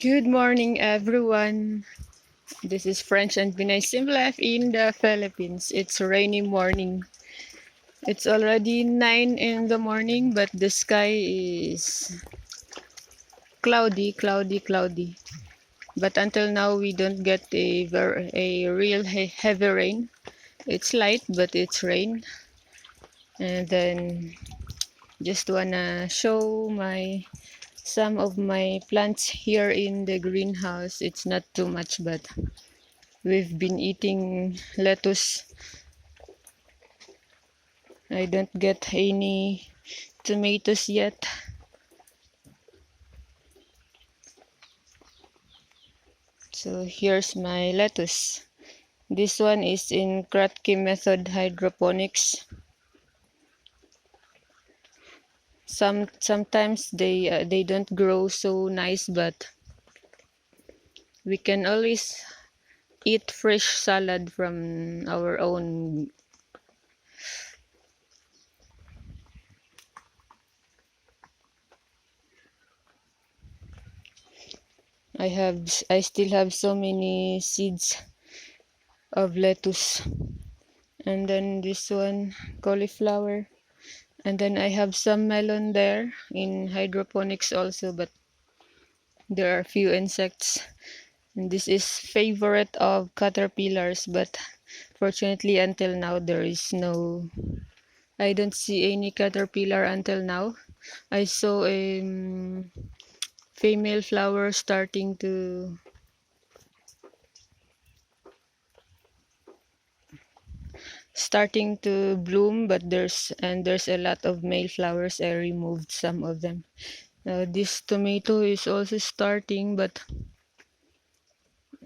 Good morning, everyone. This is French and Pinay Life in the Philippines. It's a rainy morning. It's already 9 in the morning, but the sky is cloudy. But until now, we don't get a real heavy rain. It's light, but it's rain. And then just wanna show some of my plants here in the greenhouse. It's not too much, but we've been eating lettuce. I don't get any tomatoes yet. So here's my lettuce. This one is in Kratky method hydroponics. Sometimes they don't grow so nice, but we can always eat fresh salad from our own. I still have so many seeds of lettuce. And then this one, cauliflower. And then I have some melon there in hydroponics also, but there are few insects. And this is favorite of caterpillars, but fortunately until now I don't see any caterpillar until now. I saw a female flower starting to bloom, but there's a lot of male flowers. I removed some of them. This tomato is also starting, but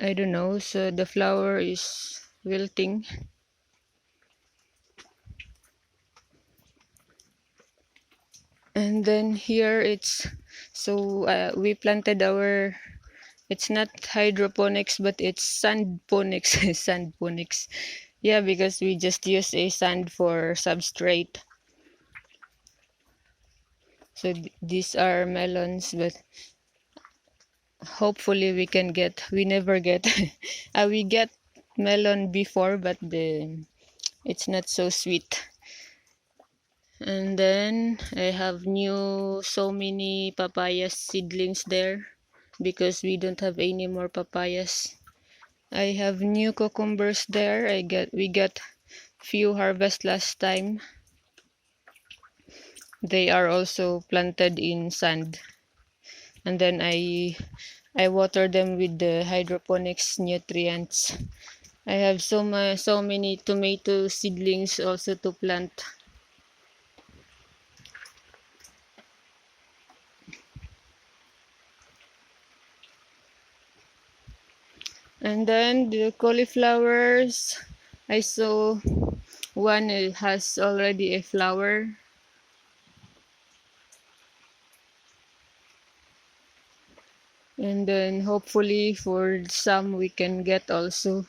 I don't know, so the flower is wilting. And then here we planted it's not hydroponics, but it's sandponics. Sandponics. Yeah, because we just use a sand for substrate. So these are melons, but hopefully we never get, we get melon before, but it's not so sweet. And then I have so many papaya seedlings there because we don't have any more papayas. I have new cucumbers there. We got few harvest last time. They are also planted in sand. And then I water them with the hydroponics nutrients. I have so many tomato seedlings also to plant. And then the cauliflowers, I saw one has already a flower. And then hopefully for some we can get also.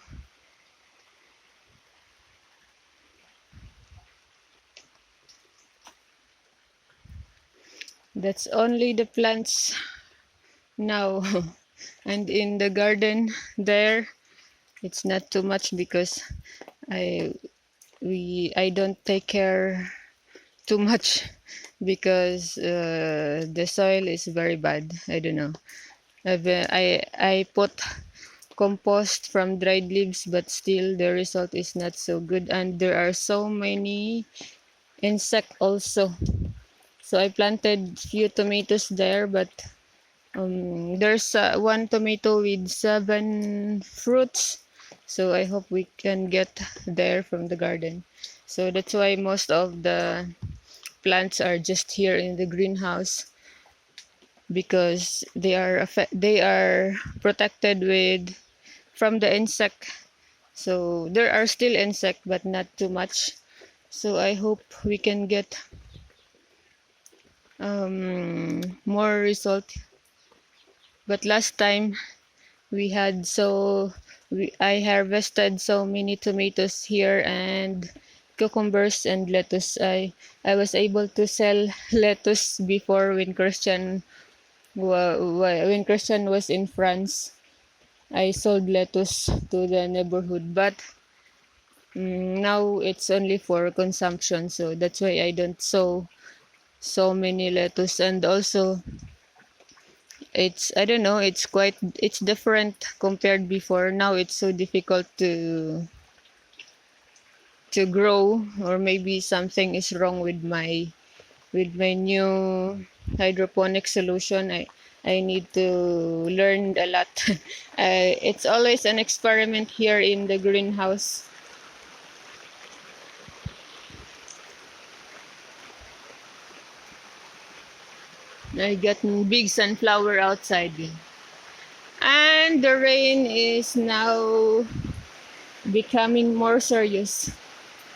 That's only the plants now. And in the garden there, it's not too much because I I don't take care too much because the soil is very bad. I don't know. I put compost from dried leaves, but still the result is not so good, and there are so many insect also. So I planted few tomatoes there, but there's one tomato with 7 fruits. So I hope we can get there from the garden. So that's why most of the plants are just here in the greenhouse because they are protected from the insect. So there are still insect, but not too much. So I hope we can get more result. But last time I harvested so many tomatoes here and cucumbers and lettuce. I was able to sell lettuce before when Christian When Christian was in France, I sold lettuce to the neighborhood, but now it's only for consumption, so that's why I don't sow so many lettuce. And also, it's, I don't know, it's different compared before. Now it's so difficult to grow, or maybe something is wrong with my new hydroponic solution. I need to learn a lot. It's always an experiment here in the greenhouse. I got big sunflower outside. And the rain is now becoming more serious.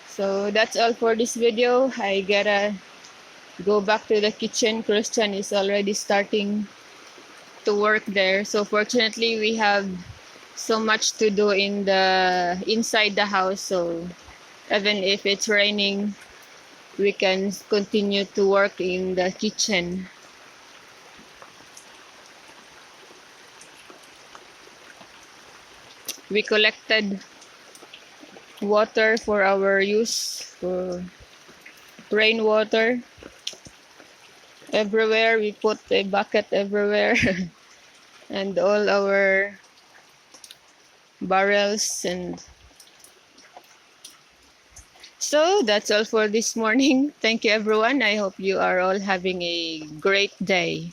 So that's all for this video. I gotta go back to the kitchen. Christian is already starting to work there. So fortunately we have so much to do in the inside the house. So even if it's raining, we can continue to work in the kitchen. We collected water for our use, for rainwater. Everywhere we put a bucket everywhere and all our barrels. And so that's all for this morning. Thank you everyone. I hope you are all having a great day.